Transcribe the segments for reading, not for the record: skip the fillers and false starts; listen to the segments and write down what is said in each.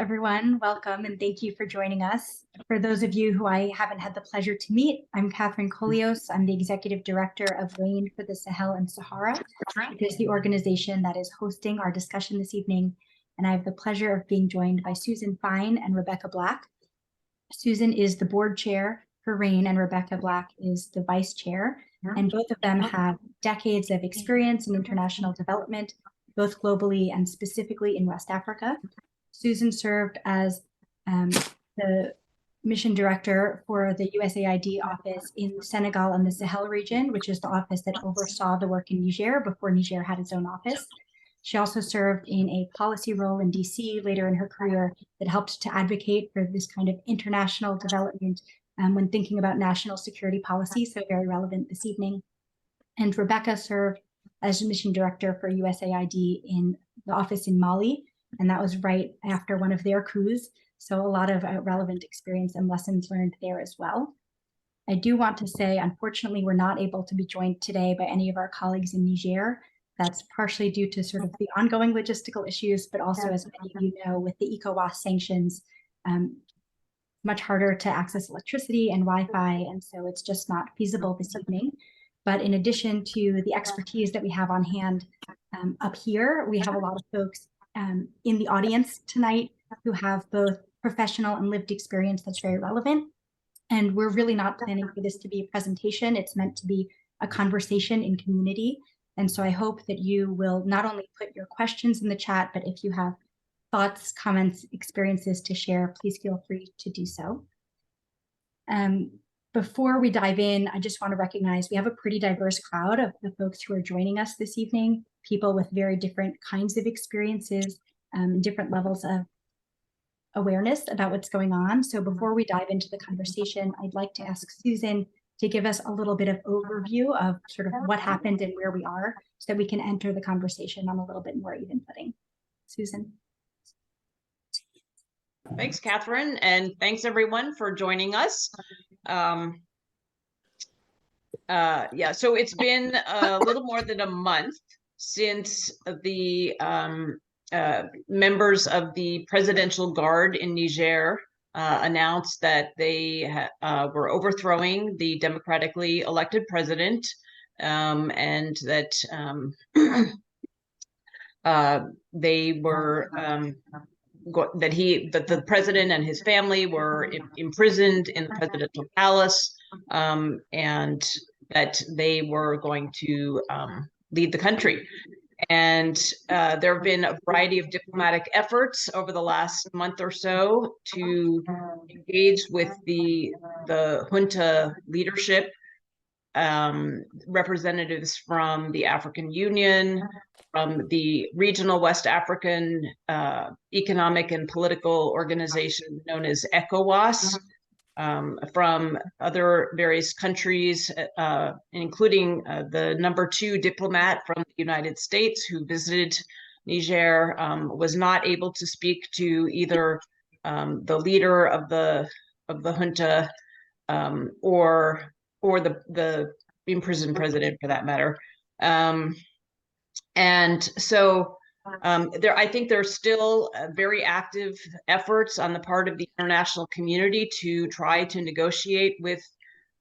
everyone. Welcome and thank you for joining us. For those of you who I haven't had the pleasure to meet, I'm Katherine Kolios. I'm the Executive Director of RAIN for the Sahel and Sahara, which is the organization that is hosting our discussion this evening. And I have the pleasure of being joined by Susan Fine and Rebecca Black. Susan is the board chair for RAIN and Rebecca Black is the vice chair. And both of them have decades of experience in international development, both globally and specifically in West Africa. Susan served as the mission director for the USAID office in Senegal and the Sahel region, which is the office that oversaw the work in Niger before Niger had its own office. She also served in a policy role in DC later in her career that helped to advocate for this kind of international development when thinking about national security policy, so very relevant this evening. And Rebecca served as mission director for USAID in the office in Mali, and that was right after one of their coups. So a lot of relevant experience and lessons learned there as well. I do want to say, unfortunately, we're not able to be joined today by any of our colleagues in Niger. That's partially due to sort of the ongoing logistical issues, but also, as many of you know, with the ECOWAS sanctions, much harder to access electricity and Wi-Fi, and so it's just not feasible this evening. But in addition to the expertise that we have on hand up here, we have a lot of folks in the audience tonight who have both professional and lived experience that's very relevant. And we're really not planning for this to be a presentation. It's meant to be a conversation in community. And so I hope that you will not only put your questions in the chat, but if you have thoughts, comments, experiences to share, please feel free to do so. Before we dive in, I just want to recognize we have a pretty diverse crowd of the folks who are joining us this evening, people with very different kinds of experiences, different levels of awareness about what's going on. So before we dive into the conversation, I'd like to ask Susan to give us a little bit of overview of sort of what happened and where we are so that we can enter the conversation on a little bit more even footing. Susan. Thanks, Katherine, and thanks everyone for joining us. Yeah, so it's been a little more than a month since the members of the Presidential Guard in Niger announced that they were overthrowing the democratically elected president, and that they were that the president and his family were imprisoned in the presidential palace, and that they were going to lead the country. And there have been a variety of diplomatic efforts over the last month or so to engage with the junta leadership, representatives from the African Union, from the regional West African economic and political organization known as ECOWAS, from other various countries, including the #2 diplomat from the United States who visited Niger, was not able to speak to either the leader of the junta or the imprisoned president, for that matter. And so I think there's still very active efforts on the part of the international community to try to negotiate with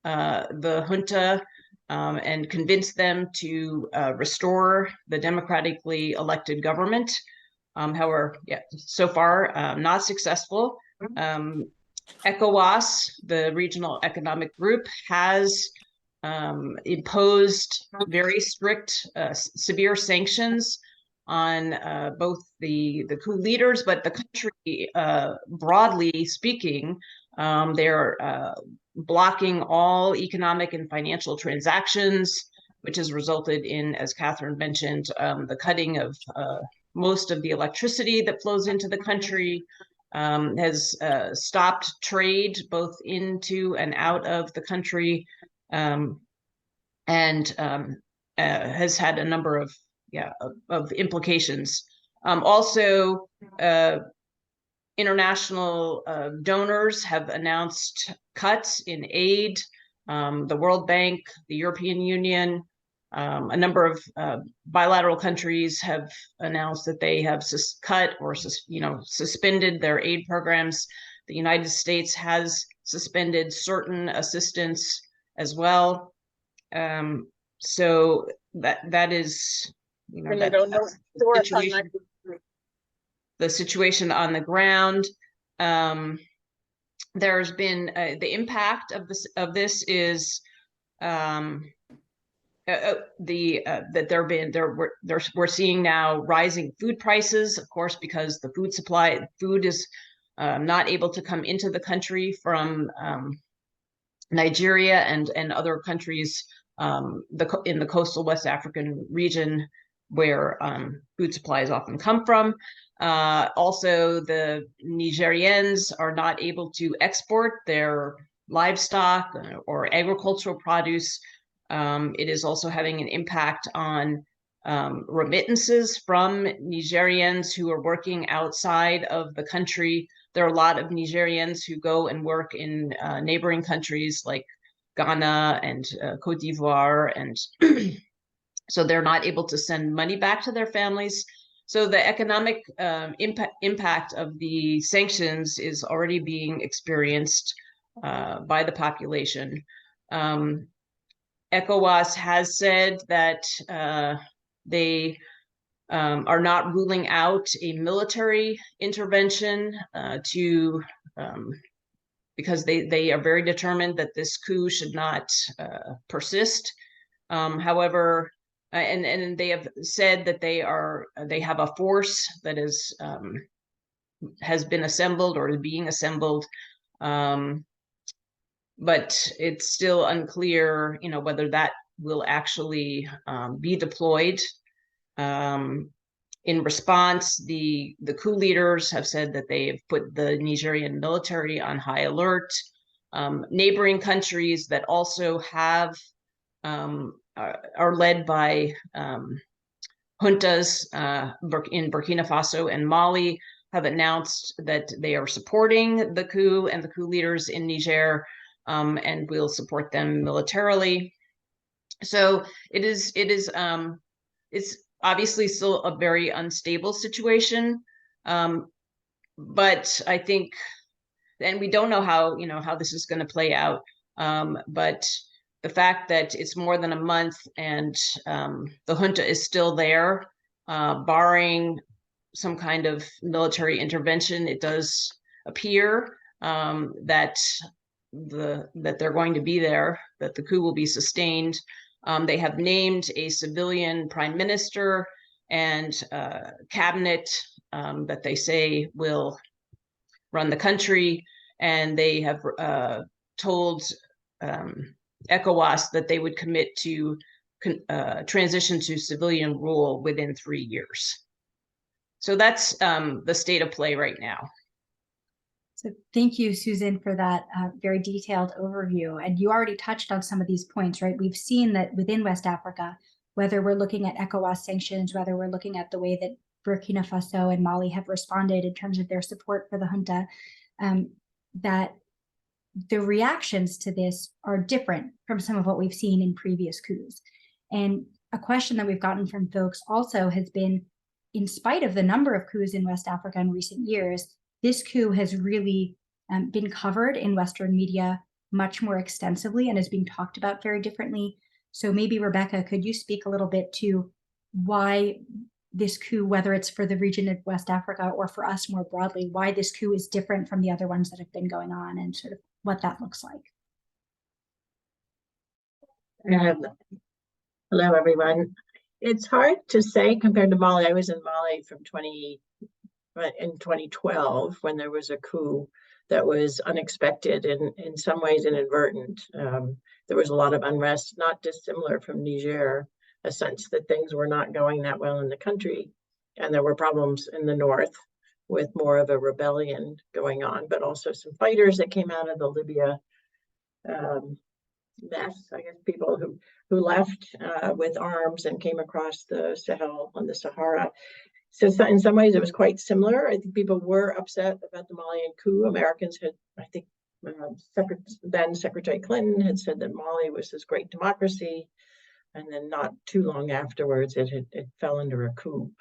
the junta and convince them to restore the democratically elected government. However, yeah, so far not successful. ECOWAS, the regional economic group, has imposed very strict, severe sanctions on both the coup leaders, but the country, broadly speaking. They're blocking all economic and financial transactions, which has resulted in, as Katherine mentioned, the cutting of most of the electricity that flows into the country, has stopped trade both into and out of the country, and has had a number of implications. Also, international donors have announced cuts in aid. The World Bank, the European Union, A number of bilateral countries have announced that they have cut or suspended their aid programs. The United States has suspended certain assistance as well. So that is, the situation on the ground. There's been the impact of this is that we're seeing now rising food prices, of course, because the food is not able to come into the country from Nigeria and other countries in the coastal West African region where food supplies often come from. Also, the Nigerians are not able to export their livestock or agricultural produce. It is also having an impact on remittances from Nigerians who are working outside of the country. There are a lot of Nigerians who go and work in neighboring countries like Ghana and Cote d'Ivoire, and so they're not able to send money back to their families. So the economic impact of the sanctions is already being experienced by the population. ECOWAS has said that they are not ruling out a military intervention because they are very determined that this coup should not persist. However, and they have said that they have a force that has been assembled or is being assembled. But it's still unclear, whether that will actually be deployed. In response, the coup leaders have said that they have put the Nigerian military on high alert. Neighboring countries that also have are led by juntas in Burkina Faso and Mali have announced that they are supporting the coup and the coup leaders in Niger, and will support them militarily. So it's obviously still a very unstable situation, but I think, and we don't know how this is going to play out. But the fact that it's more than a month and the junta is still there, barring some kind of military intervention, it does appear that they're going to be there, that the coup will be sustained. They have named a civilian prime minister and cabinet that they say will run the country, and they have told ECOWAS that they would commit to transition to civilian rule within 3 years. So that's the state of play right now. So thank you, Susan, for that very detailed overview. And you already touched on some of these points, right? We've seen that within West Africa, whether we're looking at ECOWAS sanctions, whether we're looking at the way that Burkina Faso and Mali have responded in terms of their support for the junta, that the reactions to this are different from some of what we've seen in previous coups. And a question that we've gotten from folks also has been, in spite of the number of coups in West Africa in recent years, this coup has really been covered in Western media much more extensively and is being talked about very differently. So maybe, Rebecca, could you speak a little bit to why this coup, whether it's for the region of West Africa or for us more broadly, why this coup is different from the other ones that have been going on and sort of what that looks like? Hello, everyone. It's hard to say compared to Mali. I was in Mali in 2012 when there was a coup that was unexpected and in some ways inadvertent. There was a lot of unrest, not dissimilar from Niger, a sense that things were not going that well in the country. And there were problems in the north with more of a rebellion going on, but also some fighters that came out of the Libya mess, I guess, people who left with arms and came across the Sahel and the Sahara. So in some ways, it was quite similar. I think people were upset about the Malian coup. Americans had, I think, then Secretary Clinton had said that Mali was this great democracy. and then not too long afterwards, it fell under a coup.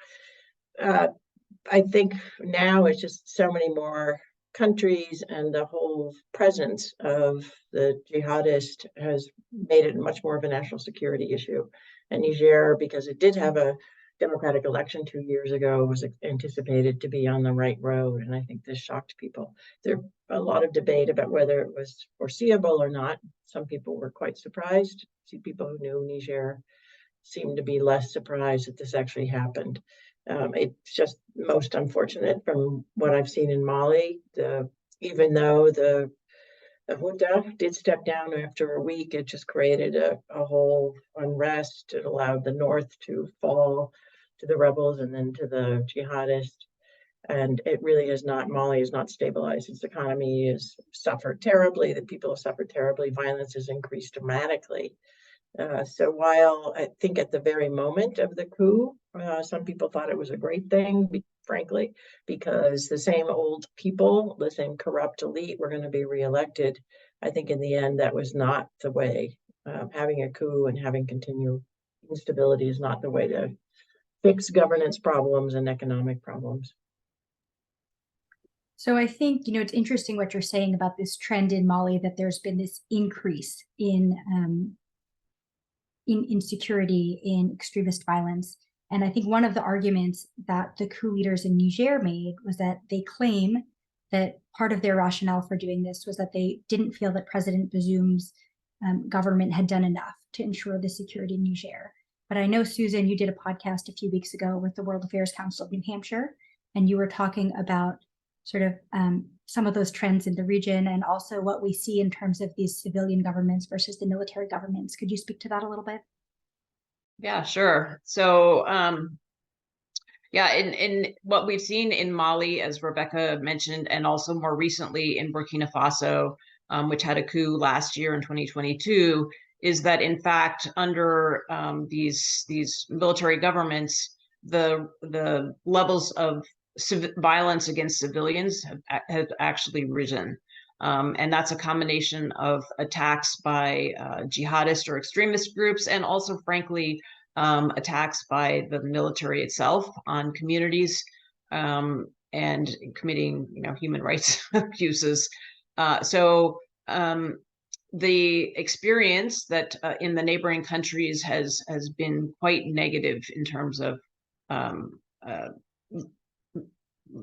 I think now it's just so many more countries, and the whole presence of the jihadist has made it much more of a national security issue. And Niger, because it did have a democratic election 2 years ago, was anticipated to be on the right road. And I think this shocked people. There's a lot of debate about whether it was foreseeable or not. Some people were quite surprised. See, people who knew Niger seemed to be less surprised that this actually happened. It's just most unfortunate from what I've seen in Mali. Even though the junta did step down after a week, it just created a whole unrest. It allowed the north to fall to the rebels and then to the jihadists. And it really has not, Mali has not stabilized. Its economy has suffered terribly. The people have suffered terribly. Violence has increased dramatically. So while I think at the very moment of the coup, some people thought it was a great thing, frankly, because the same old people, the same corrupt elite were going to be reelected. I think in the end, that was not the way. Having a coup and having continued instability is not the way to fix governance problems and economic problems. So I think, it's interesting what you're saying about this trend in Mali, that there's been this increase in insecurity, in extremist violence. And I think one of the arguments that the coup leaders in Niger made was that they claim that part of their rationale for doing this was that they didn't feel that President Bazoum's government had done enough to ensure the security in Niger. But I know, Susan, you did a podcast a few weeks ago with the World Affairs Council of New Hampshire, and you were talking about sort of some of those trends in the region, and also what we see in terms of these civilian governments versus the military governments. Could you speak to that a little bit? Yeah, sure. So, yeah, in what we've seen in Mali, as Rebecca mentioned, and also more recently in Burkina Faso, which had a coup last year in 2022, is that in fact under these military governments, the levels of violence against civilians have actually risen. And that's a combination of attacks by jihadist or extremist groups, and also, frankly, attacks by the military itself on communities, and committing, human rights abuses. So the experience that in the neighboring countries has been quite negative in terms of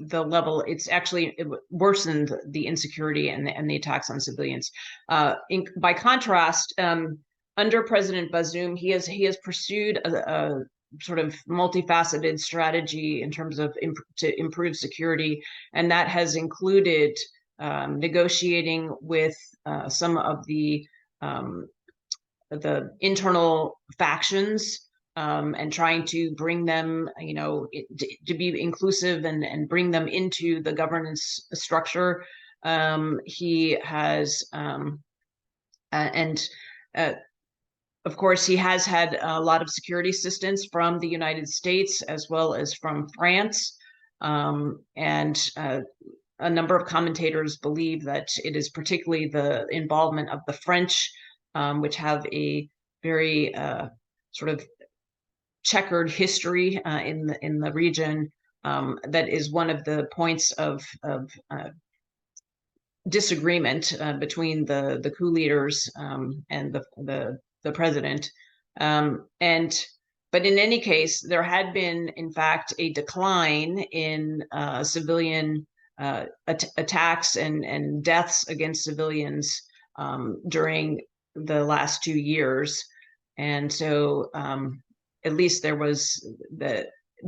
the level. It's actually worsened the insecurity and the attacks on civilians. By contrast, under President Bazoum, he has pursued a sort of multifaceted strategy in terms of to improve security, and that has included negotiating with some of the internal factions, and trying to bring them, to be inclusive and bring them into the governance structure. He has, of course, he has had a lot of security assistance from the United States as well as from France. And a number of commentators believe that it is particularly the involvement of the French, which have a very sort of checkered history in the region, that is one of the points of disagreement between the coup leaders and the president. But in any case, there had been, in fact, a decline in civilian attacks and deaths against civilians during the last 2 years. And so at least there was,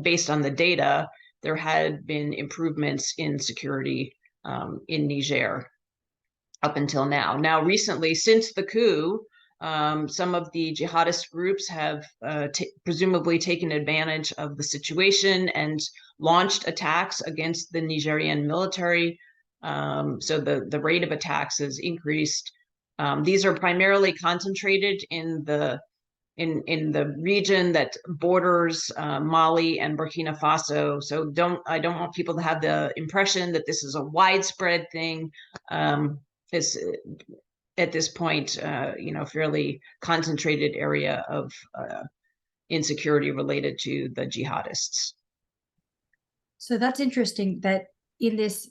based on the data, there had been improvements in security in Niger up until now. Now, recently, since the coup, some of the jihadist groups have presumably taken advantage of the situation and launched attacks against the Nigerian military. So the rate of attacks has increased. These are primarily concentrated in the region that borders Mali and Burkina Faso. So I don't want people to have the impression that this is a widespread thing. at this point, fairly concentrated area of insecurity related to the jihadists. So that's interesting that in this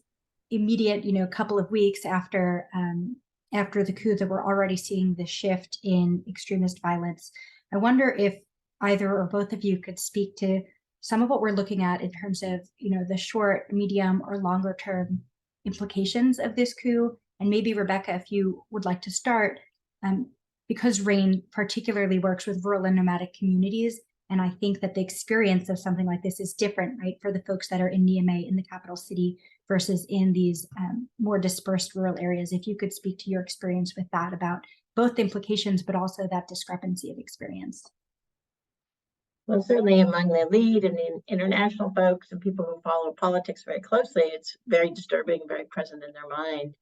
immediate, couple of weeks after the coup, that we're already seeing the shift in extremist violence. I wonder if either or both of you could speak to some of what we're looking at in terms of, the short, medium, or longer term implications of this coup. And maybe Rebecca, if you would like to start, because RAIN particularly works with rural and nomadic communities, and I think that the experience of something like this is different, right, for the folks that are in Niamey, in the capital city, versus in these more dispersed rural areas. If you could speak to your experience with that, about both the implications, but also that discrepancy of experience. Well, certainly among the elite and the international folks and people who follow politics very closely, it's very disturbing, very present in their mind.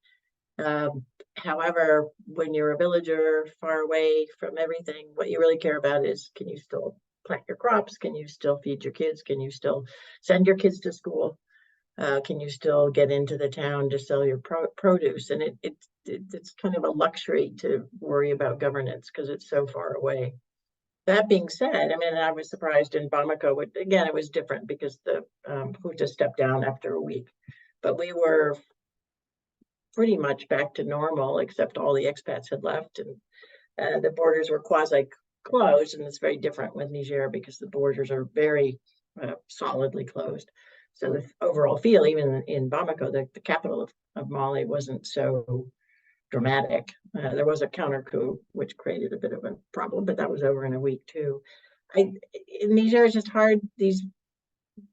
However, when you're a villager far away from everything, what you really care about is, can you still plant your crops? Can you still feed your kids? Can you still send your kids to school? Can you still get into the town to sell your produce? And it's kind of a luxury to worry about governance because it's so far away. That being said, I mean, I was surprised in Bamako. Again, it was different because the Hutu stepped down after a week, but we were pretty much back to normal, except all the expats had left, and the borders were quasi-closed, and it's very different with Niger because the borders are very solidly closed. So the overall feel, even in Bamako, the capital of Mali, wasn't so dramatic. There was a counter coup, which created a bit of a problem, but that was over in a week too. In Niger, it's just hard. These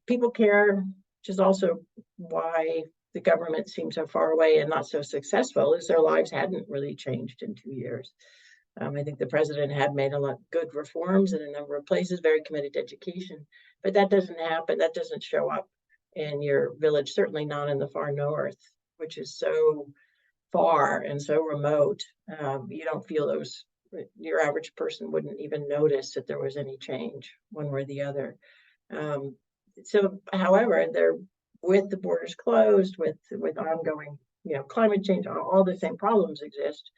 people care, which is also why the government seemed so far away and not so successful, is their lives hadn't really changed in 2 years. I think the president had made a lot of good reforms in a number of places, very committed to education, but that doesn't happen. That doesn't show up in your village, certainly not in the far north, which is so far and so remote. You don't feel those, your average person wouldn't even notice that there was any change one way or the other. So, however, they're, with the borders closed, with ongoing, climate change, all the same problems exist.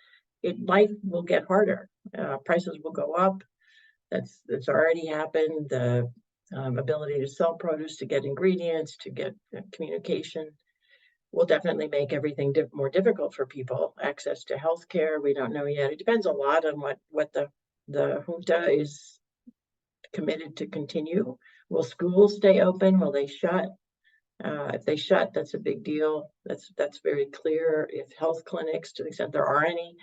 Life will get harder. Prices will go up. That's already happened. The ability to sell produce, to get ingredients, to get communication will definitely make everything more difficult for people. Access to healthcare, we don't know yet. It depends a lot on what the junta is committed to continue. Will schools stay open? Will they shut? If they shut, that's a big deal. That's very clear. If health clinics, to the extent there are any,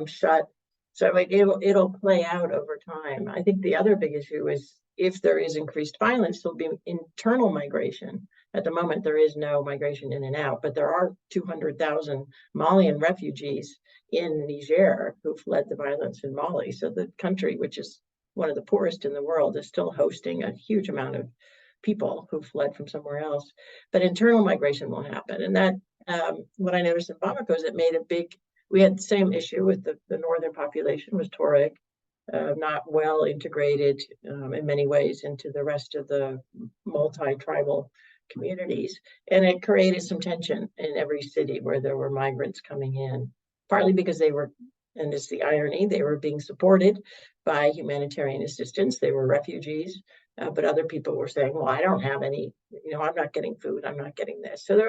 shut. So it'll play out over time. I think the other big issue is, if there is increased violence, there'll be internal migration. At the moment, there is no migration in and out, but there are 200,000 Malian refugees in Niger who fled the violence in Mali. So the country, which is one of the poorest in the world, is still hosting a huge amount of people who fled from somewhere else. But internal migration will happen. And that, what I noticed in Bamako is it made we had the same issue with the northern population, was Tuareg, not well integrated in many ways into the rest of the multi-tribal communities. And it created some tension in every city where there were migrants coming in, partly because they were, and it's the irony, they were being supported by humanitarian assistance. They were refugees, but other people were saying, well, I don't have any, I'm not getting food, I'm not getting this. So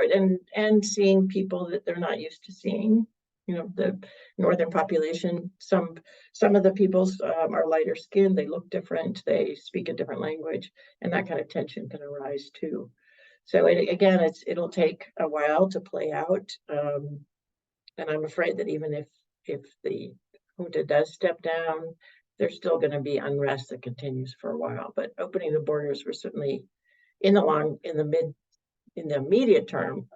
and seeing people that they're not used to seeing. The northern population, some of the peoples are lighter skinned, they look different, they speak a different language, and that kind of tension can arise too. So it'll take a while to play out, and I'm afraid that even if the junta does step down, there's still going to be unrest that continues for a while. But opening the borders, we're certainly in the immediate term,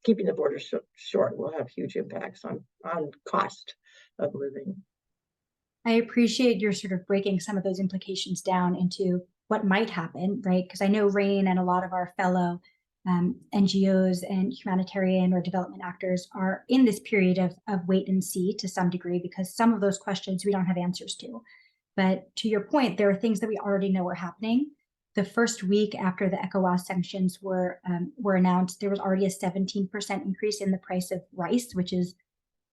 keeping the borders short will have huge impacts on cost of living. I appreciate your sort of breaking some of those implications down into what might happen, right? Because I know RAIN and a lot of our fellow NGOs and humanitarian or development actors are in this period of wait and see to some degree, because some of those questions we don't have answers to. But to your point, there are things that we already know are happening. The first week after the ECOWAS sanctions were announced, there was already a 17% increase in the price of rice, which is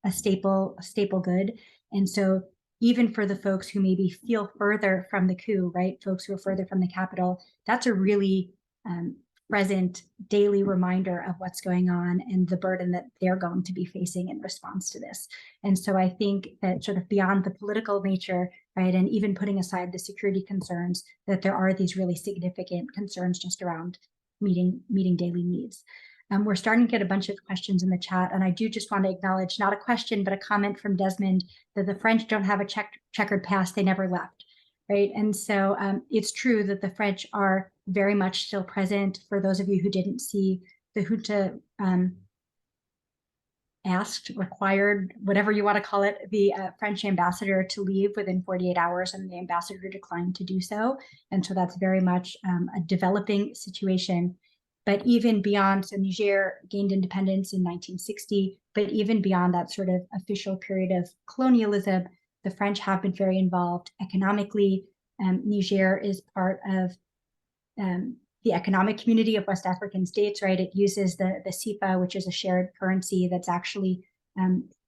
a staple good. And so even for the folks who maybe feel further from the coup, right, folks who are further from the capital, that's a really present daily reminder of what's going on and the burden that they're going to be facing in response to this. And so I think that sort of beyond the political nature, right, and even putting aside the security concerns, that there are these really significant concerns just around meeting daily needs. We're starting to get a bunch of questions in the chat, and I do just want to acknowledge, not a question, but a comment from Desmond, that the French don't have a checkered past, they never left, right? And so it's true that the French are very much still present. For those of you who didn't see, the junta required, whatever you want to call it, the French ambassador to leave within 48 hours, and the ambassador declined to do so. And so that's very much a developing situation. But even beyond, so Niger gained independence in 1960, but even beyond that sort of official period of colonialism, the French have been very involved economically. Niger is part of the economic community of West African states, right? It uses the CFA, which is a shared currency that's actually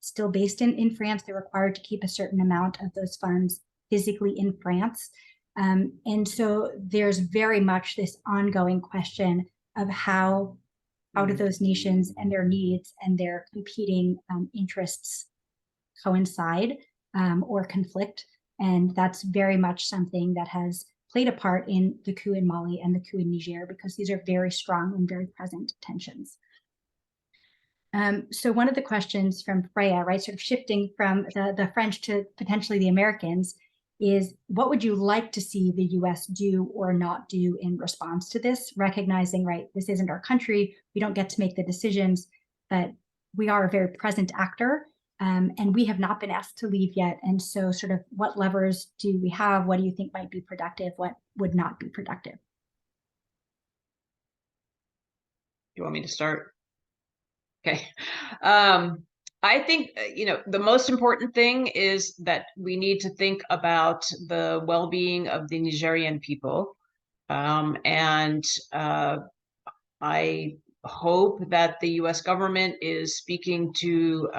still based in France. They're required to keep a certain amount of those funds physically in France. And so there's very much this ongoing question of how do those nations and their needs and their competing interests coincide or conflict. And that's very much something that has played a part in the coup in Mali and the coup in Niger, because these are very strong and very present tensions. So one of the questions from Freya, right, sort of shifting from the French to potentially the Americans, is what would you like to see the US do or not do in response to this, recognizing, right, this isn't our country, we don't get to make the decisions, but we are a very present actor, and we have not been asked to leave yet. And so sort of what levers do we have? What do you think might be productive? What would not be productive? You want me to start? Okay. I think, the most important thing is that we need to think about the well-being of the Nigerian people. And I hope that the US government is speaking to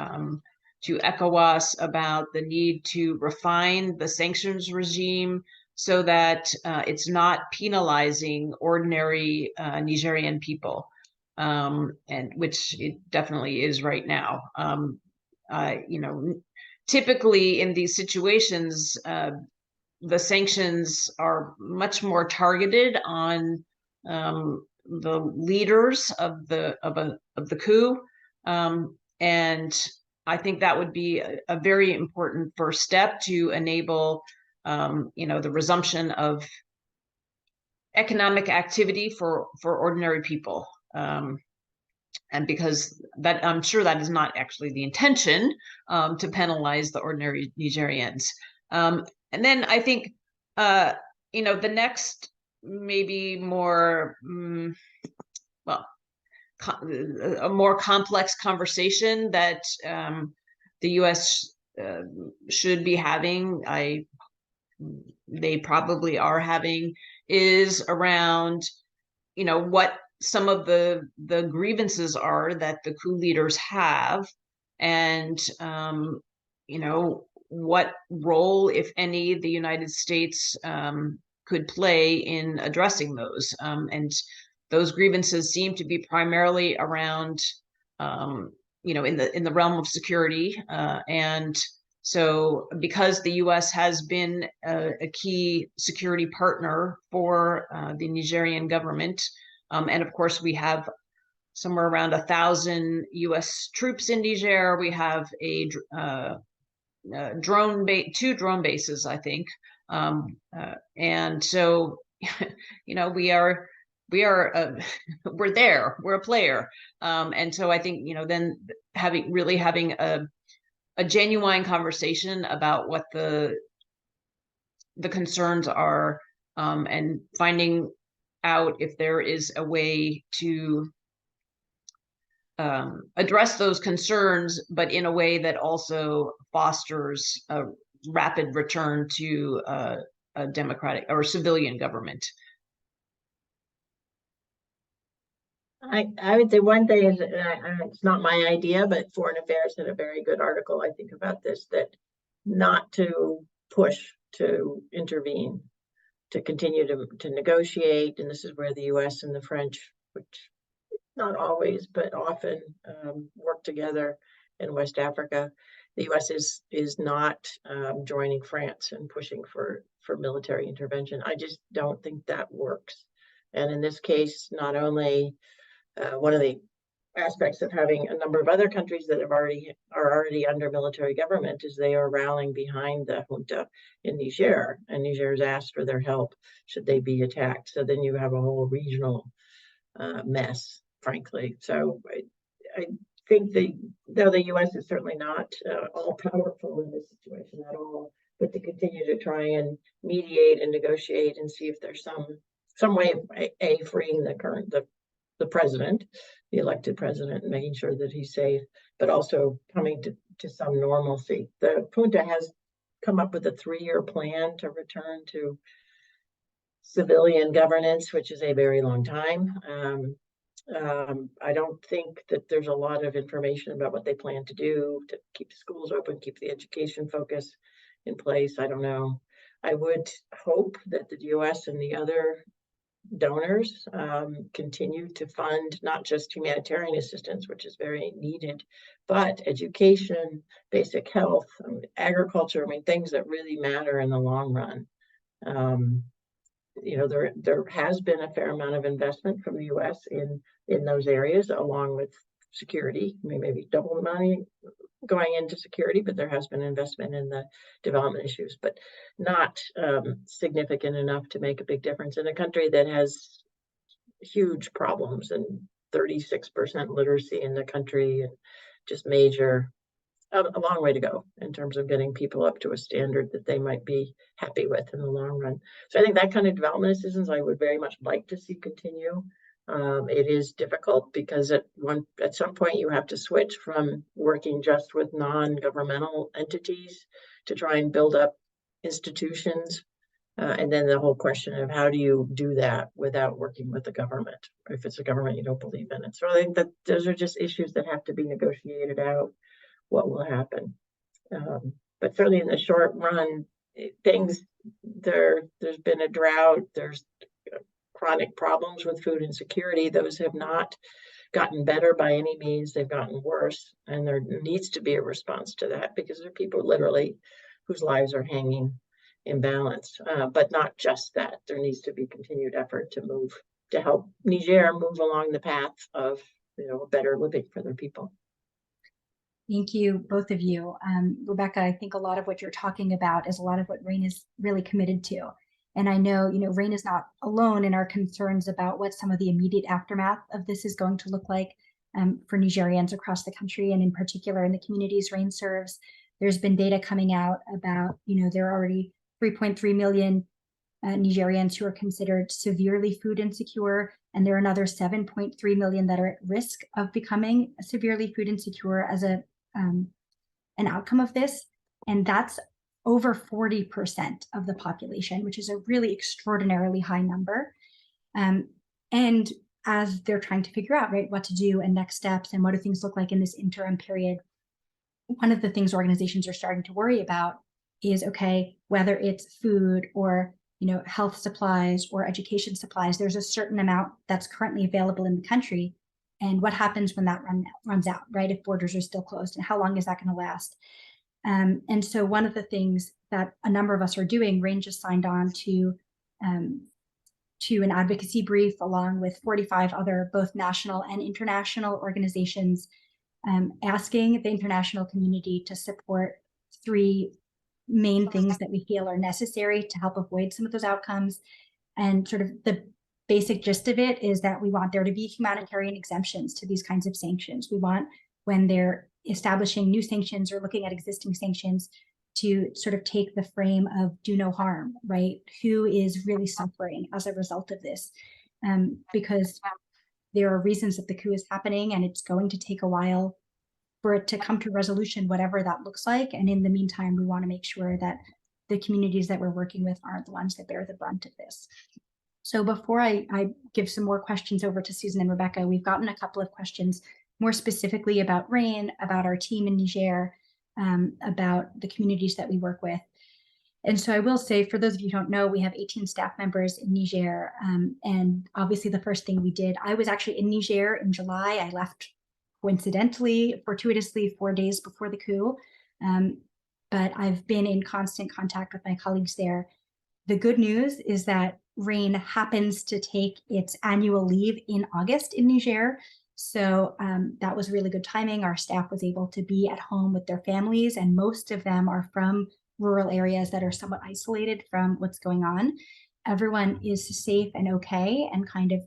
ECOWAS about the need to refine the sanctions regime so that it's not penalizing ordinary Nigerian people. And which it definitely is right now. Typically in these situations, the sanctions are much more targeted on the leaders of the coup, and I think that would be a very important first step to enable, the resumption of economic activity for ordinary people. And because that, I'm sure that is not actually the intention, to penalize the ordinary Nigerians. And then I think, the next maybe more, a more complex conversation that the US should be having, they probably are having, is around, what some of the grievances are that the coup leaders have, and what role, if any, the United States could play in addressing those. And those grievances seem to be primarily around, in the realm of security, and so because the US has been a key security partner for the Nigerian government, and of course we have somewhere around 1,000 US troops in Niger, we have a two drone bases, I think. And so, we're there, we're a player. And so I think, then having a genuine conversation about what the concerns are, and finding out if there is a way to address those concerns, but in a way that also fosters a rapid return to a democratic or civilian government. I would say one thing is, it's not my idea, but Foreign Affairs had a very good article, I think, about this, that not to push to intervene, to continue to negotiate. And this is where the US and the French, which not always, but often work together in West Africa. The US is not joining France and pushing for military intervention. I just don't think that works. And in this case, not only one of the aspects of having a number of other countries that are already under military government is they are rallying behind the junta in Niger, and Niger's asked for their help should they be attacked. So then you have a whole regional mess, frankly. So I think though the U.S. is certainly not all powerful in this situation at all, but to continue to try and mediate and negotiate and see if there's some way of freeing the president, the elected president, and making sure that he's safe, but also coming to some normalcy. The junta has come up with a 3-year plan to return to civilian governance, which is a very long time. I don't think that there's a lot of information about what they plan to do to keep the schools open, keep the education focus in place. I don't know. I would hope that the US and the other donors continue to fund not just humanitarian assistance, which is very needed, but education, basic health, agriculture, things that really matter in the long run. There has been a fair amount of investment from the US in those areas, along with security. Maybe double the money going into security, but there has been investment in the development issues, but not significant enough to make a big difference in a country that has huge problems and 36% literacy in the country, and just a long way to go in terms of getting people up to a standard that they might be happy with in the long run. So I think that kind of development assistance I would very much like to see continue. It is difficult because at some point you have to switch from working just with non-governmental entities to try and build up institutions. And then the whole question of how do you do that without working with the government, if it's a government you don't believe in it. So I think that those are just issues that have to be negotiated out, what will happen. But certainly in the short run, there's been a drought, there's chronic problems with food insecurity. Those have not gotten better by any means. They've gotten worse, and there needs to be a response to that because there are people literally whose lives are hanging in balance. But not just that. There needs to be continued effort to help Niger move along the path of a better living for their people. Thank you, both of you. Rebecca, I think a lot of what you're talking about is a lot of what RAIN is really committed to. And I know, RAIN is not alone in our concerns about what some of the immediate aftermath of this is going to look like for Nigerians across the country, and in particular in the communities RAIN serves. There's been data coming out about, there are already 3.3 million Nigerians who are considered severely food insecure, and there are another 7.3 million that are at risk of becoming severely food insecure as an outcome of this. And that's over 40% of the population, which is a really extraordinarily high number. And as they're trying to figure out, what to do and next steps and what do things look like in this interim period, one of the things organizations are starting to worry about is, okay, whether it's food or health supplies or education supplies, there's a certain amount that's currently available in the country. And what happens when that runs out, if borders are still closed, and how long is that going to last? And so one of the things that a number of us are doing, RAIN just signed on to an advocacy brief along with 45 other both national and international organizations, asking the international community to support 3 main things that we feel are necessary to help avoid some of those outcomes. And sort of the basic gist of it is that we want there to be humanitarian exemptions to these kinds of sanctions. We want, when they're establishing new sanctions or looking at existing sanctions, to sort of take the frame of do no harm, Who is really suffering as a result of this? Because there are reasons that the coup is happening, and it's going to take a while for it to come to resolution, whatever that looks like. And in the meantime, we want to make sure that the communities that we're working with aren't the ones that bear the brunt of this. So before I give some more questions over to Susan and Rebecca, we've gotten a couple of questions more specifically about RAIN, about our team in Niger, about the communities that we work with. And so I will say, for those of you who don't know, we have 18 staff members in Niger. And obviously the first thing we did, I was actually in Niger in July. I left coincidentally, fortuitously, 4 days before the coup. But I've been in constant contact with my colleagues there. The good news is that RAIN happens to take its annual leave in August in Niger. So that was really good timing. Our staff was able to be at home with their families, and most of them are from rural areas that are somewhat isolated from what's going on. Everyone is safe and okay and kind of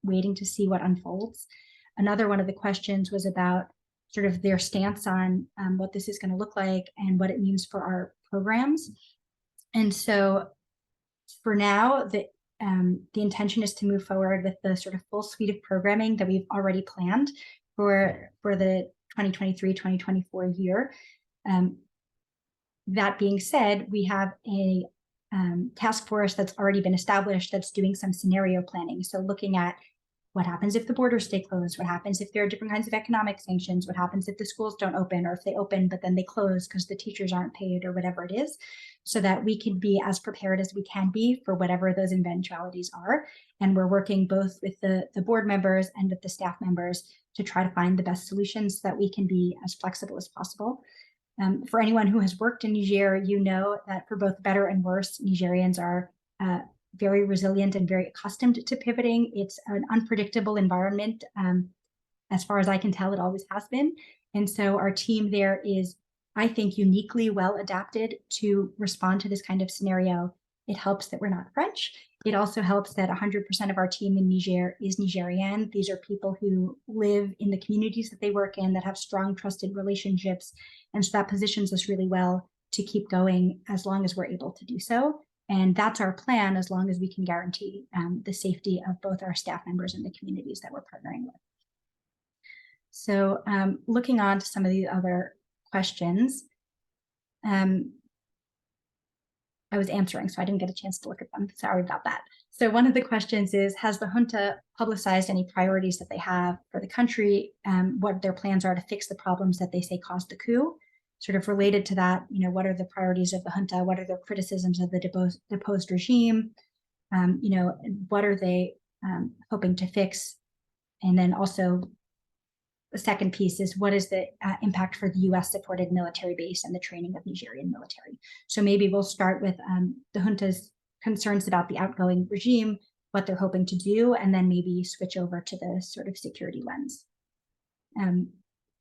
waiting to see what unfolds. Another one of the questions was about sort of their stance on what this is going to look like and what it means for our programs. And so for now, the intention is to move forward with the sort of full suite of programming that we've already planned for the 2023-2024 year. That being said, we have a task force that's already been established that's doing some scenario planning. So looking at what happens if the borders stay closed, what happens if there are different kinds of economic sanctions, what happens if the schools don't open, or if they open but then they close because the teachers aren't paid or whatever it is, so that we can be as prepared as we can be for whatever those eventualities are. And we're working both with the board members and with the staff members to try to find the best solutions so that we can be as flexible as possible. For anyone who has worked in Niger, you know that for both better and worse, Nigerians are very resilient and very accustomed to pivoting. It's an unpredictable environment. As far as I can tell, it always has been. And so our team there is, I think, uniquely well adapted to respond to this kind of scenario. It helps that we're not French. It also helps that 100% of our team in Niger is Nigerian. These are people who live in the communities that they work in, that have strong, trusted relationships. And so that positions us really well to keep going as long as we're able to do so. And that's our plan, as long as we can guarantee the safety of both our staff members and the communities that we're partnering with. So looking on to some of the other questions, I was answering, so I didn't get a chance to look at them. Sorry about that. So one of the questions is, has the junta publicized any priorities that they have for the country, what their plans are to fix the problems that they say caused the coup? Sort of related to that, you know, what are the priorities of the junta? What are their criticisms of the deposed regime? You know, what are they hoping to fix? And then also the second piece is, what is the impact for the US supported military base and the training of Nigerian military? So maybe we'll start with the junta's concerns about the outgoing regime, what they're hoping to do, and then maybe switch over to the sort of security lens.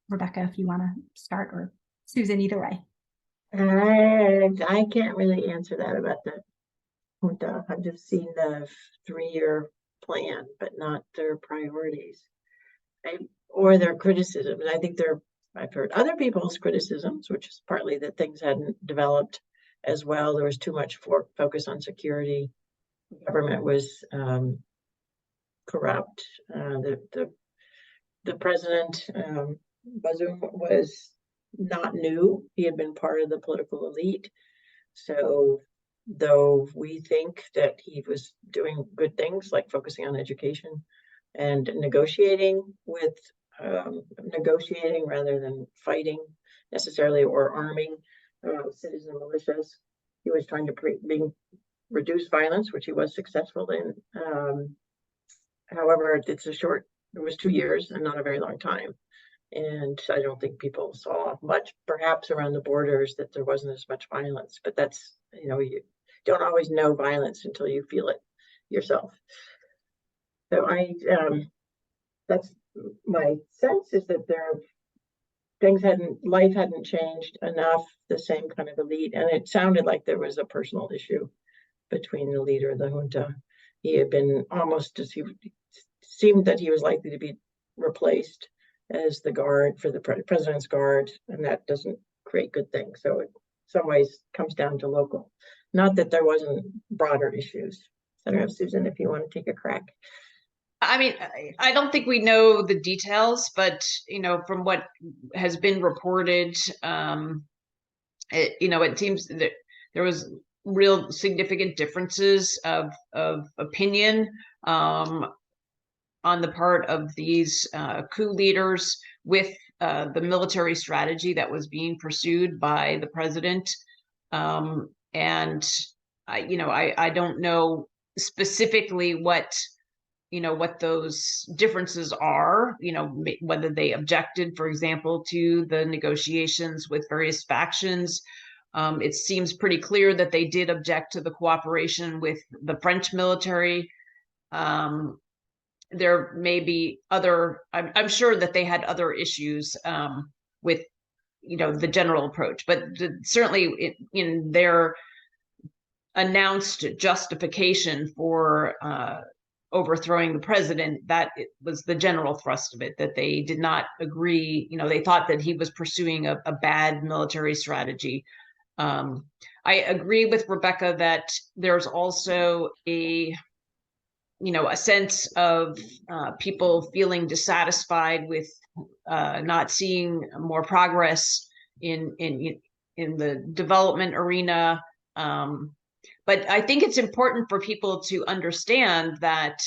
Rebecca, if you want to start, or Susan, either way. I can't really answer that about the junta. I've just seen the 3-year plan, but not their priorities or their criticisms. I think I've heard other people's criticisms, which is partly that things hadn't developed as well. There was too much focus on security. The government was corrupt. The president, Bazoum, was not new. He had been part of the political elite. So though we think that he was doing good things like focusing on education and negotiating rather than fighting necessarily, or arming citizen militias, he was trying to reduce violence, which he was successful in. However, it was 2 years and not a very long time. And I don't think people saw much, perhaps around the borders, that there wasn't as much violence. But that's, you know, you don't always know violence until you feel it yourself. So that's my sense, is that life hadn't changed enough, the same kind of elite. And it sounded like there was a personal issue between the leader of the junta. He had been he seemed that he was likely to be replaced as the guard for the president's guard, and that doesn't create good things. So in some ways comes down to local, not that there wasn't broader issues. I don't know, Susan, if you want to take a crack. I mean, I don't think we know the details, but, you know, from what has been reported, it seems that there was real significant differences of opinion on the part of these coup leaders with the military strategy that was being pursued by the president. And I don't know specifically what those differences are, whether they objected, for example, to the negotiations with various factions. It seems pretty clear that they did object to the cooperation with the French military. There may be other, I'm sure that they had other issues with, the general approach, but certainly in their announced justification for overthrowing the president, that it was the general thrust of it, that they did not agree. They thought that he was pursuing a bad military strategy. I agree with Rebecca that there's also a sense of people feeling dissatisfied with not seeing more progress in the development arena. But I think it's important for people to understand that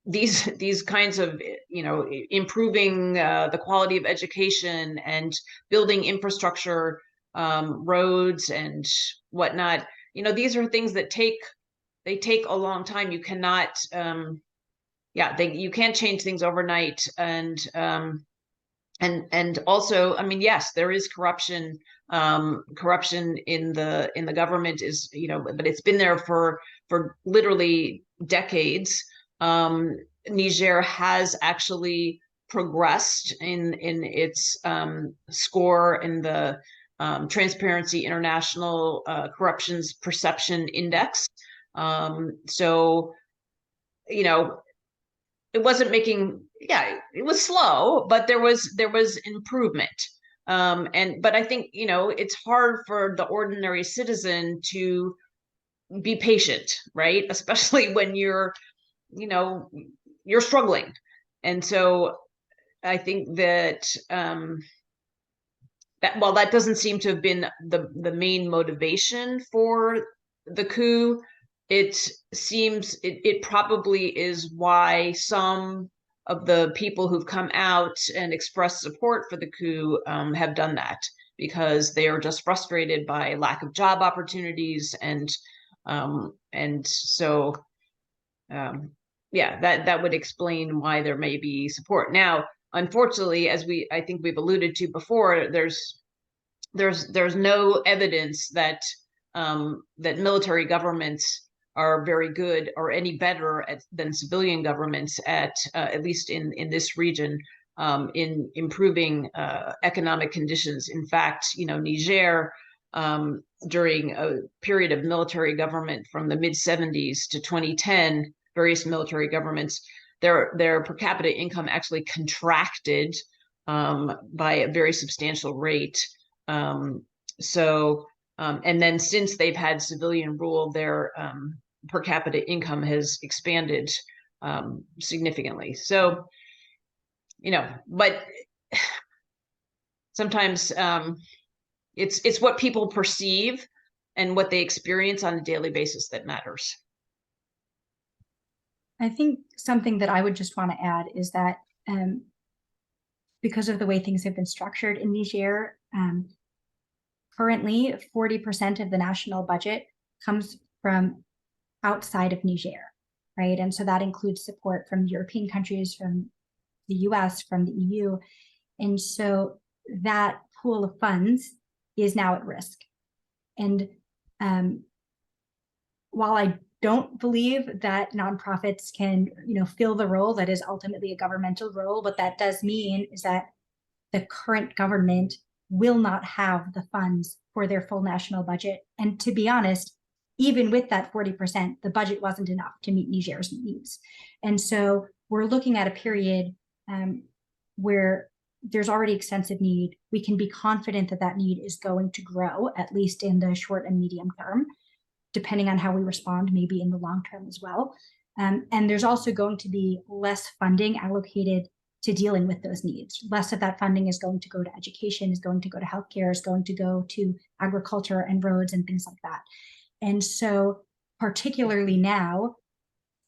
these kinds of improving the quality of education and building infrastructure, roads and whatnot, these are things that take a long time. You cannot you can't change things overnight. And also, yes, there is corruption. Corruption in the government is, but it's been there for literally decades. Niger has actually progressed in its score in the Transparency International Corruptions Perception Index. So, it wasn't making, it was slow, but there was improvement. But I think, it's hard for the ordinary citizen to be patient, right? Especially when you're struggling. And so I think that, while that doesn't seem to have been the main motivation for the coup, it seems it probably is why some of the people who've come out and expressed support for the coup have done that, because they are just frustrated by lack of job opportunities, and so that would explain why there may be support. Now, unfortunately, as I think we've alluded to before, there's no evidence that that military governments are very good or any better than civilian governments at least in this region, in improving economic conditions. In fact, Niger, during a period of military government from the mid-70s to 2010, various military governments, their per capita income actually contracted by a very substantial rate. And then since they've had civilian rule, their per capita income has expanded significantly. So, but sometimes it's what people perceive and what they experience on a daily basis that matters. I think something that I would just want to add is that because of the way things have been structured in Niger, currently 40% of the national budget comes from outside of Niger, right? And so that includes support from European countries, from the US, from the EU. And so that pool of funds is now at risk. And while I don't believe that nonprofits can, fill the role that is ultimately a governmental role, what that does mean is that the current government will not have the funds for their full national budget. And to be honest, even with that 40%, the budget wasn't enough to meet Niger's needs. And so we're looking at a period where there's already extensive need. We can be confident that that need is going to grow, at least in the short and medium term, depending on how we respond, maybe in the long term as well. And there's also going to be less funding allocated to dealing with those needs. Less of that funding is going to go to education, is going to go to healthcare, is going to go to agriculture and roads and things like that. And so particularly now,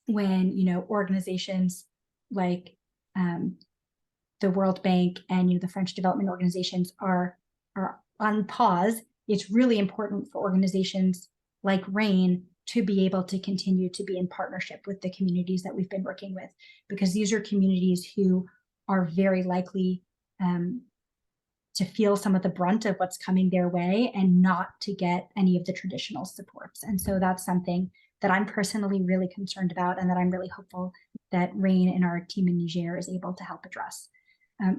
when, you know, organizations like the World Bank and, you know, the French development organizations are on pause, it's really important for organizations like RAIN to be able to continue to be in partnership with the communities that we've been working with, because these are communities who are very likely to feel some of the brunt of what's coming their way and not to get any of the traditional supports. And so that's something that I'm personally really concerned about, and that I'm really hopeful that RAIN and our team in Niger is able to help address.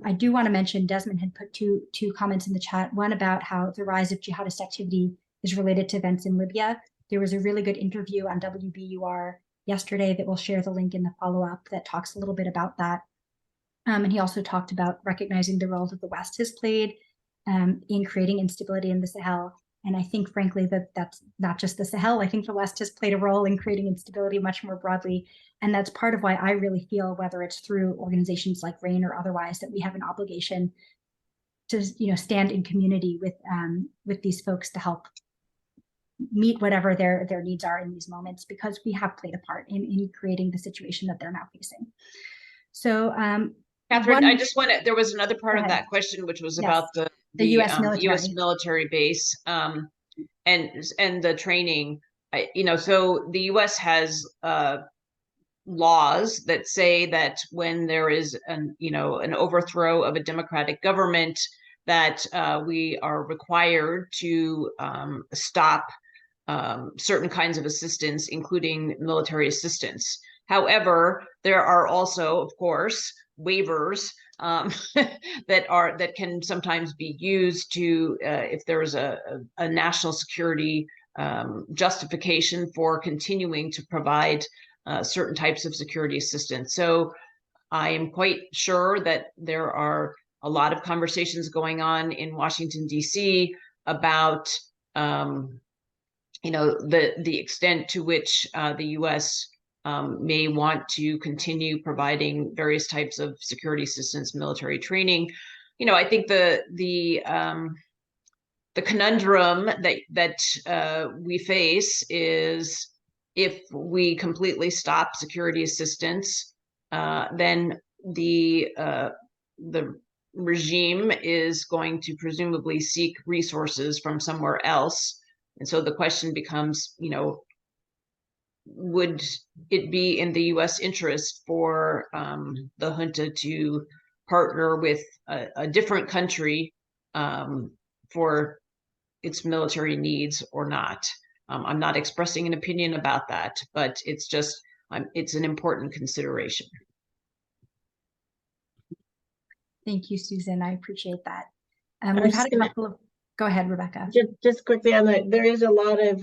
I do want to mention Desmond had put two comments in the chat, one about how the rise of jihadist activity is related to events in Libya. There was a really good interview on WBUR yesterday that we'll share the link in the follow-up that talks a little bit about that. And he also talked about recognizing the role that the West has played in creating instability in the Sahel. And I think, frankly, that that's not just the Sahel. I think the West has played a role in creating instability much more broadly. And that's part of why I really feel, whether it's through organizations like RAIN or otherwise, that we have an obligation to, you know, stand in community with these folks to help meet whatever their needs are in these moments, because we have played a part in creating the situation that they're now facing. So, Katherine, I just want to, there was another part of that question, which was Yes. about The US military. US military base and the training. You know, so the US has laws that say that when there is an overthrow of a democratic government, that we are required to stop certain kinds of assistance, including military assistance. However, there are also, of course, waivers that can sometimes be used to, if there is a national security justification for continuing to provide certain types of security assistance. So I am quite sure that there are a lot of conversations going on in Washington, D.C. about the extent to which the U.S. May want to continue providing various types of security assistance, military training. You know, I think the conundrum that we face is, if we completely stop security assistance, then the regime is going to presumably seek resources from somewhere else. And so the question becomes, you know, would it be in the U.S. interest for the junta to partner with a different country for its military needs or not? I'm not expressing an opinion about that, but it's just, it's an important consideration. Thank you, Susan. I appreciate that. We've had a couple of, go ahead, Rebecca. Just quickly on that, there is a lot of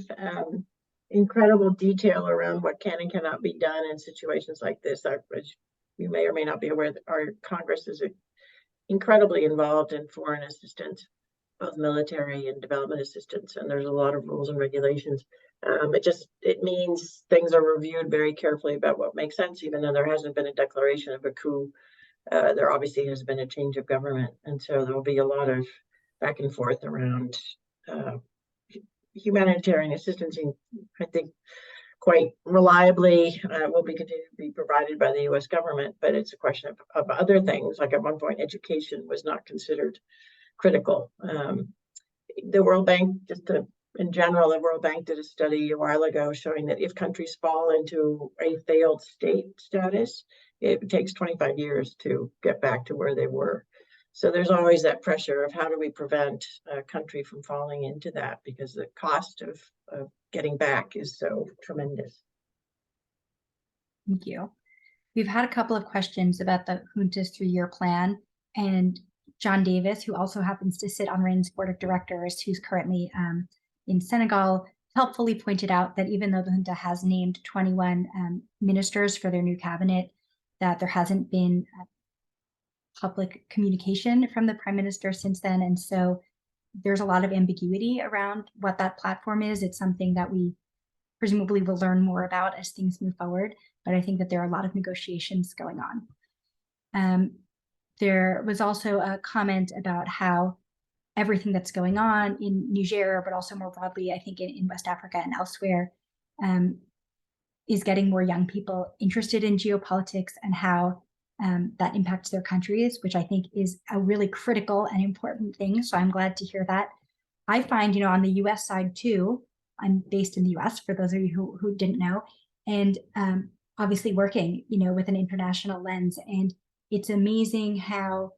incredible detail around what can and cannot be done in situations like this. Which you may or may not be aware that our Congress is incredibly involved in foreign assistance, both military and development assistance, and there's a lot of rules and regulations. It means things are reviewed very carefully about what makes sense, even though there hasn't been a declaration of a coup. There obviously has been a change of government, and so there will be a lot of back and forth around humanitarian assistance. I think quite reliably will be continued to be provided by the U.S. government, but it's a question of other things. Like at one point, education was not considered critical. The World Bank, in general, the World Bank did a study a while ago showing that if countries fall into a failed state status, it takes 25 years to get back to where they were. So there's always that pressure of how do we prevent a country from falling into that, because the cost of getting back is so tremendous. Thank you. We've had a couple of questions about the junta's 3-year plan, and John Davis, who also happens to sit on RAIN's board of directors, who's currently in Senegal, helpfully pointed out that even though the junta has named 21 ministers for their new cabinet, that there hasn't been public communication from the prime minister since then. And so there's a lot of ambiguity around what that platform is. It's something that we presumably will learn more about as things move forward, but I think that there are a lot of negotiations going on. There was also a comment about how everything that's going on in Niger, but also more broadly, I think in West Africa and elsewhere, is getting more young people interested in geopolitics and how that impacts their countries, which I think is a really critical and important thing. So I'm glad to hear that. I find, on the US side too, I'm based in the US for those of you who didn't know, and obviously working, with an international lens. And it's amazing how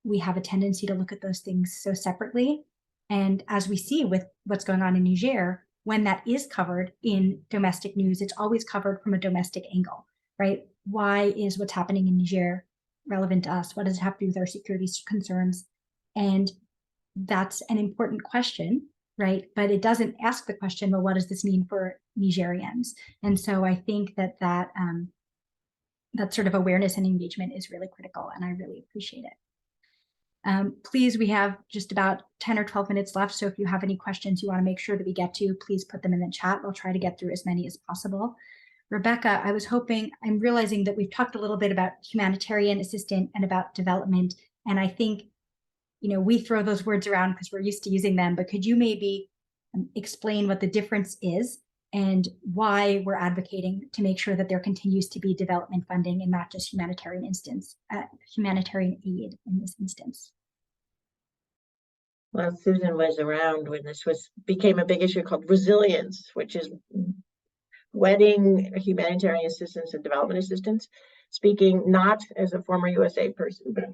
we have a tendency to look at those things so separately. And as we see with what's going on in Niger, when that is covered in domestic news, it's always covered from a domestic angle, right? Why is what's happening in Niger relevant to us? What does it have to do with our security concerns? And that's an important question, right? But it doesn't ask the question, well, what does this mean for Nigerians? And so I think that sort of awareness and engagement is really critical, and I really appreciate it. Please, we have just about 10 or 12 minutes left. So if you have any questions you want to make sure that we get to, please put them in the chat. We'll try to get through as many as possible. Rebecca, I'm realizing that we've talked a little bit about humanitarian assistance and about development. And I think, we throw those words around because we're used to using them, but could you maybe explain what the difference is and why we're advocating to make sure that there continues to be development funding and not just humanitarian aid in this instance? Well, Susan was around when this became a big issue called resilience, which is wedding humanitarian assistance and development assistance. Speaking not as a former USA person, but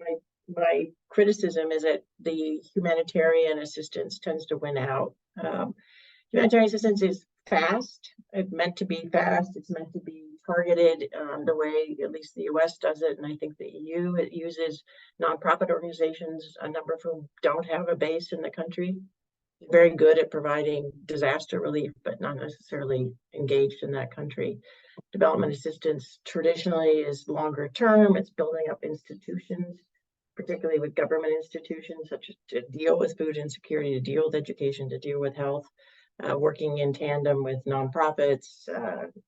my criticism is that the humanitarian assistance tends to win out. Humanitarian assistance is fast. It's meant to be fast. It's meant to be targeted the way at least the US does it. And I think the EU, it uses nonprofit organizations, a number of whom don't have a base in the country. Very good at providing disaster relief, but not necessarily engaged in that country. Development assistance traditionally is longer term. It's building up institutions, particularly with government institutions, such as to deal with food insecurity, to deal with education, to deal with health, working in tandem with nonprofits,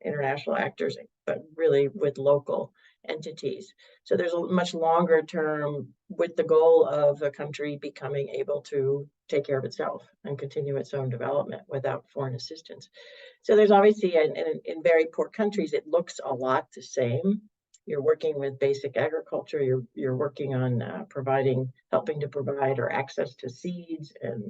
international actors, but really with local entities. So there's a much longer term with the goal of a country becoming able to take care of itself and continue its own development without foreign assistance. So there's obviously, in very poor countries, it looks a lot the same. You're working with basic agriculture, you're working on helping to provide or access to seeds and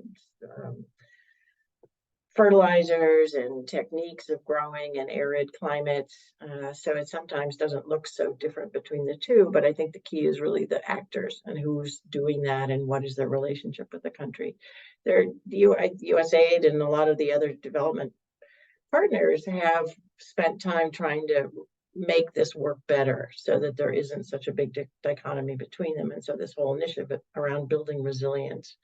fertilizers and techniques of growing in arid climates. So it sometimes doesn't look so different between the two, but I think the key is really the actors and who's doing that and what is their relationship with the country. USAID and a lot of the other development partners have spent time trying to make this work better so that there isn't such a big dichotomy between them. And so this whole initiative around building resilience,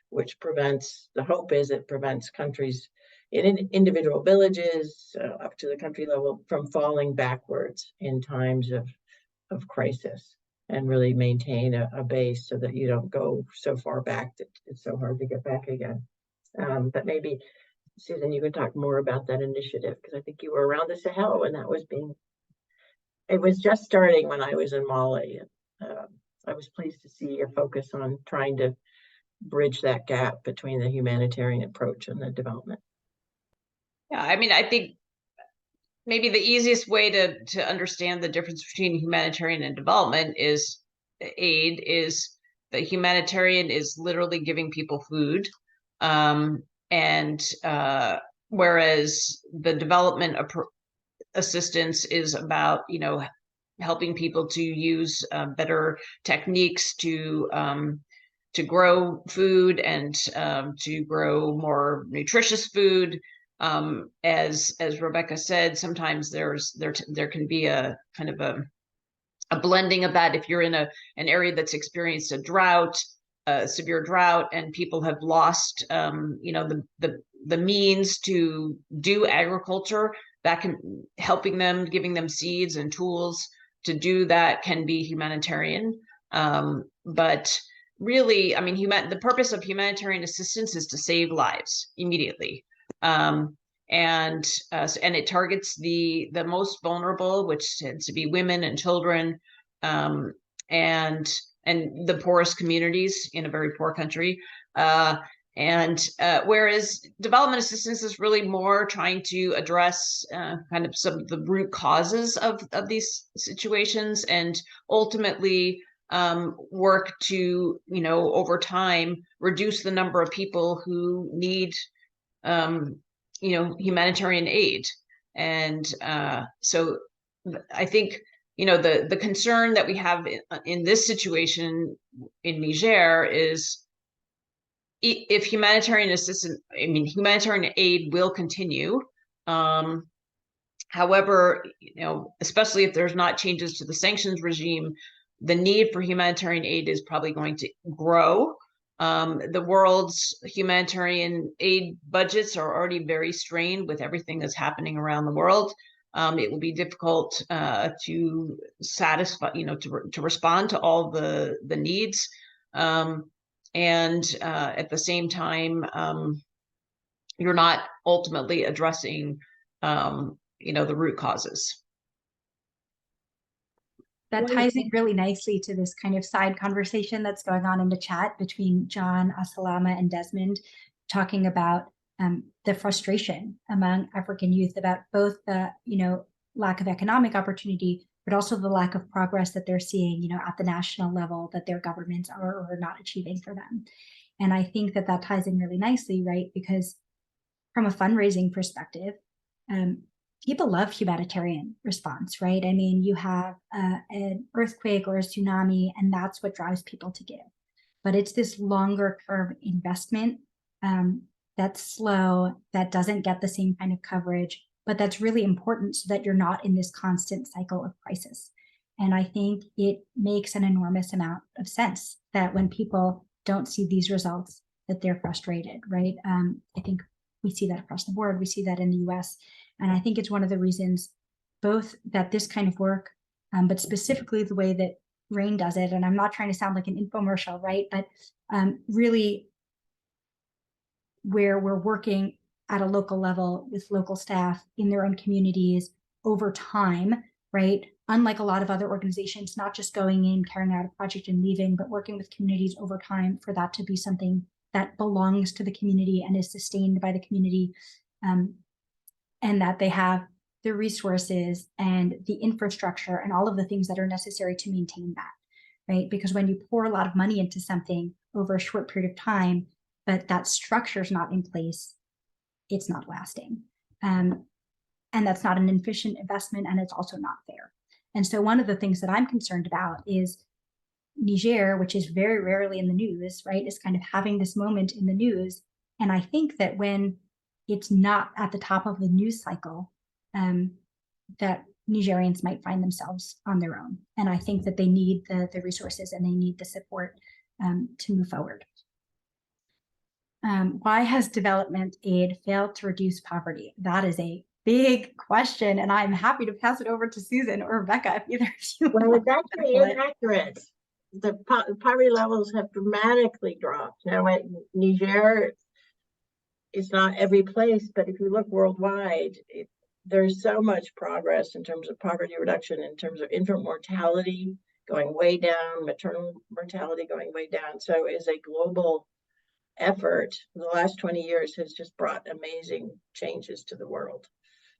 which the hope is it prevents countries in individual villages up to the country level from falling backwards in times of crisis, and really maintain a base so that you don't go so far back that it's so hard to get back again. But maybe, Susan, you can talk more about that initiative, because I think you were around the Sahel when that was it was just starting when I was in Mali. I was pleased to see a focus on trying to bridge that gap between the humanitarian approach and the development. Yeah, I think maybe the easiest way to understand the difference between humanitarian and development aid is the humanitarian is literally giving people food, and whereas the development assistance is about helping people to use better techniques to grow food and to grow more nutritious food. As Rebecca said, sometimes there can be a kind of a blending of that. If you're in an area that's experienced a severe drought, and people have lost the means to do agriculture, that can helping them, giving them seeds and tools to do that can be humanitarian. But really, the purpose of humanitarian assistance is to save lives immediately. And it targets the most vulnerable, which tends to be women and children. And and the poorest communities in a very poor country. Whereas development assistance is really more trying to address kind of some of the root causes of these situations, and ultimately work to, over time, reduce the number of people who need, humanitarian aid. And so I think, the concern that we have in this situation in Niger is, if humanitarian humanitarian aid will continue. However, especially if there's not changes to the sanctions regime, the need for humanitarian aid is probably going to grow. The world's humanitarian aid budgets are already very strained with everything that's happening around the world. It will be difficult to satisfy, to respond to all the needs. And at the same time, you're not ultimately addressing, the root causes. That ties in really nicely to this kind of side conversation that's going on in the chat between John, Asalama, and Desmond, talking about the frustration among African youth about both the, lack of economic opportunity, but also the lack of progress that they're seeing, at the national level, that their governments are or are not achieving for them. And I think that that ties in really nicely, right? Because from a fundraising perspective, people love humanitarian response, right? I mean, you have an earthquake or a tsunami, and that's what drives people to give. But it's this longer term investment that's slow, that doesn't get the same kind of coverage, but that's really important so that you're not in this constant cycle of crisis. And I think it makes an enormous amount of sense that when people don't see these results, that they're frustrated, right? I think we see that across the board. We see that in the US. And I think it's one of the reasons both that this kind of work, but specifically the way that RAIN does it, and I'm not trying to sound like an infomercial, right? But really where we're working at a local level with local staff in their own communities over time, right? Unlike a lot of other organizations, not just going in, carrying out a project and leaving, but working with communities over time for that to be something that belongs to the community and is sustained by the community, and that they have the resources and the infrastructure and all of the things that are necessary to maintain that, right? Because when you pour a lot of money into something over a short period of time, but that structure is not in place, it's not lasting. And that's not an efficient investment, and it's also not fair. And so one of the things that I'm concerned about is Niger, which is very rarely in the news, right, is kind of having this moment in the news. And I think that when it's not at the top of the news cycle, that Nigerians might find themselves on their own. And I think that they need the resources and they need the support to move forward. Why has development aid failed to reduce poverty? That is a big question, and I'm happy to pass it over to Susan or Rebecca if either of you. Well, it's actually inaccurate. The poverty levels have dramatically dropped. Now, Niger is not every place, but if you look worldwide, there's so much progress in terms of poverty reduction, in terms of infant mortality going way down, maternal mortality going way down. So it's a global effort. The last 20 years has just brought amazing changes to the world.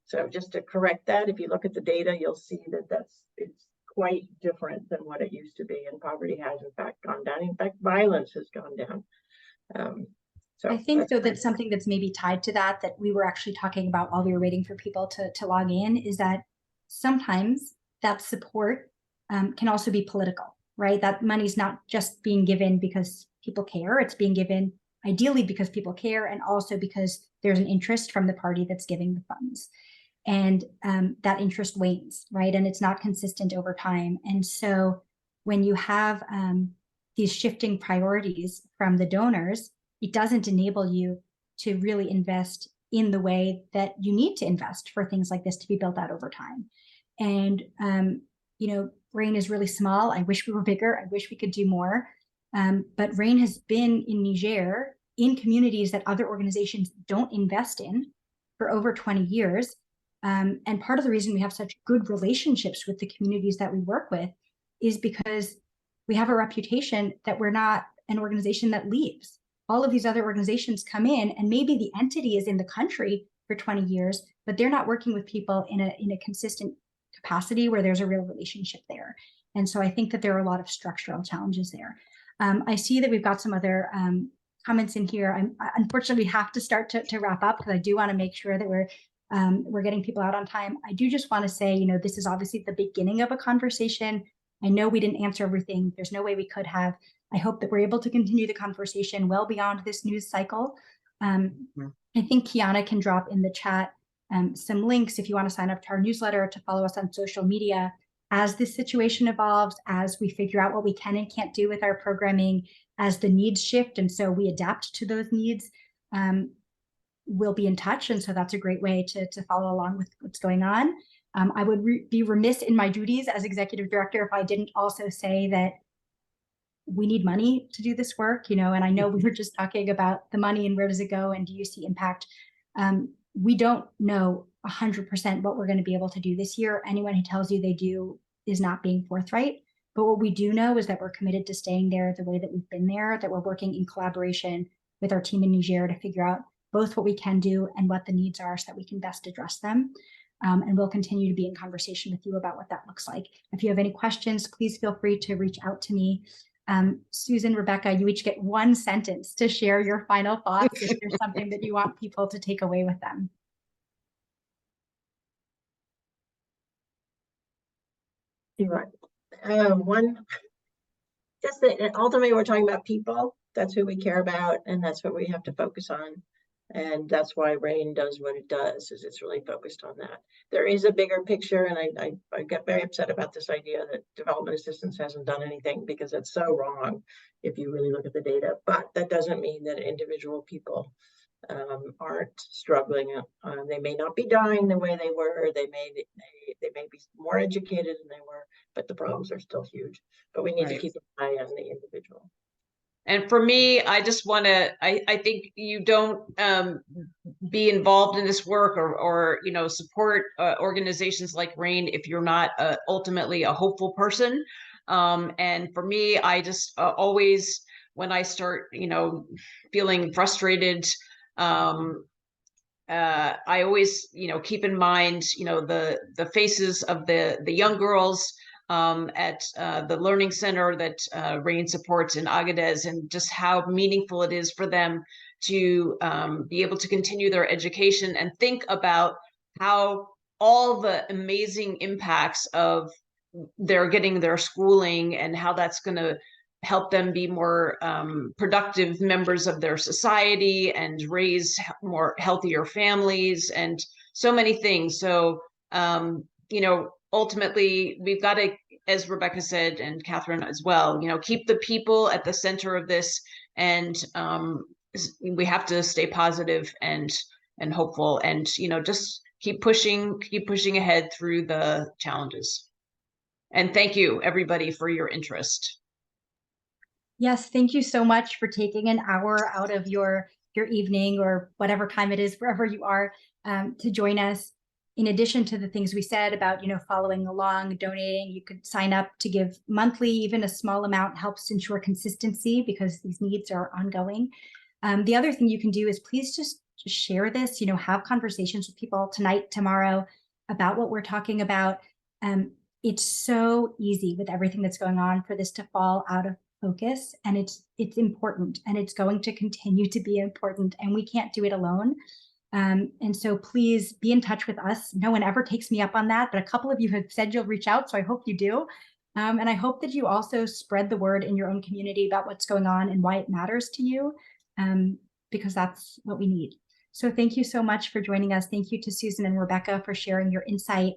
So just to correct that, if you look at the data, you'll see that it's quite different than what it used to be, and poverty has in fact gone down. In fact, violence has gone down. So I think though that's something that's maybe tied to that we were actually talking about while we were waiting for people to log in, is that sometimes that support can also be political, right? That money's not just being given because people care, it's being given ideally because people care, and also because there's an interest from the party that's giving the funds. And that interest wanes, right? And it's not consistent over time. And so when you have these shifting priorities from the donors, it doesn't enable you to really invest in the way that you need to invest for things like this to be built out over time. And, RAIN is really small. I wish we were bigger. I wish we could do more. But RAIN has been in Niger in communities that other organizations don't invest in for over 20 years. And part of the reason we have such good relationships with the communities that we work with is because we have a reputation that we're not an organization that leaves. All of these other organizations come in, and maybe the entity is in the country for 20 years, but they're not working with people in a consistent capacity where there's a real relationship there. And so I think that there are a lot of structural challenges there. I see that we've got some other comments in here. Unfortunately, we have to start to wrap up, because I do want to make sure that we're getting people out on time. I do just want to say, you know, this is obviously the beginning of a conversation. I know we didn't answer everything. There's no way we could have. I hope that we're able to continue the conversation well beyond this news cycle. I think Kiana can drop in the chat some links if you want to sign up to our newsletter, to follow us on social media as this situation evolves, as we figure out what we can and can't do with our programming, as the needs shift, and so we adapt to those needs. We'll be in touch, and so that's a great way to follow along with what's going on. I would be remiss in my duties as executive director if I didn't also say that we need money to do this work, you know, and I know we were just talking about the money and where does it go and do you see impact? We don't know 100% what we're going to be able to do this year. Anyone who tells you they do is not being forthright. But what we do know is that we're committed to staying there the way that we've been there, that we're working in collaboration with our team in Niger to figure out both what we can do and what the needs are so that we can best address them. And we'll continue to be in conversation with you about what that looks like. If you have any questions, please feel free to reach out to me. Susan, Rebecca, you each get 1 sentence to share your final thoughts if there's something that you want people to take away with them. One, just that ultimately we're talking about people. That's who we care about, and that's what we have to focus on. And that's why RAIN does what it does, is it's really focused on that. There is a bigger picture, and I get very upset about this idea that development assistance hasn't done anything, because it's so wrong if you really look at the data. But that doesn't mean that individual people aren't struggling. They may not be dying the way they were. They may be more educated than they were, but the problems are still huge. But we need to keep an eye on the individual. And for me, I just want to, I think you don't be involved in this work or you know, support organizations like RAIN if you're not ultimately a hopeful person. And for me, I just always, when I start, you know, feeling frustrated, I always, you know, keep in mind, you know, the faces of the young girls at the learning center that RAIN supports in Agadez, and just how meaningful it is for them to be able to continue their education and think about how all the amazing impacts of their getting their schooling and how that's going to help them be more productive members of their society and raise more healthier families and so many things. So, you know, ultimately, we've got to, as Rebecca said, and Katherine as well, you know, keep the people at the center of this, and we have to stay positive and hopeful, and you know, just keep pushing ahead through the challenges. And thank you, everybody, for your interest. Yes, thank you so much for taking an hour out of your evening or whatever time it is, wherever you are, to join us. In addition to the things we said about, you know, following along, donating, you could sign up to give monthly. Even a small amount helps ensure consistency because these needs are ongoing. The other thing you can do is please just share this, you know, have conversations with people tonight, tomorrow about what we're talking about. It's so easy with everything that's going on for this to fall out of focus, and it's important, and it's going to continue to be important, and we can't do it alone. And so please be in touch with us. No one ever takes me up on that, but a couple of you have said you'll reach out, so I hope you do. And I hope that you also spread the word in your own community about what's going on and why it matters to you, because that's what we need. So thank you so much for joining us. Thank you to Susan and Rebecca for sharing your insight.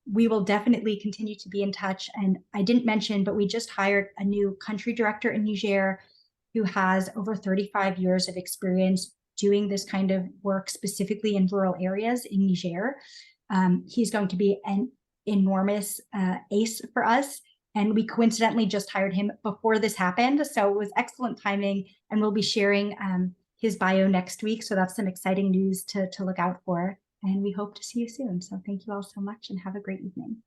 We will definitely continue to be in touch. And I didn't mention, but we just hired a new country director in Niger who has over 35 years of experience doing this kind of work, specifically in rural areas in Niger. He's going to be an enormous ace for us. And we coincidentally just hired him before this happened. So it was excellent timing. And we'll be sharing his bio next week. So that's some exciting news to look out for. And we hope to see you soon. So thank you all so much and have a great evening.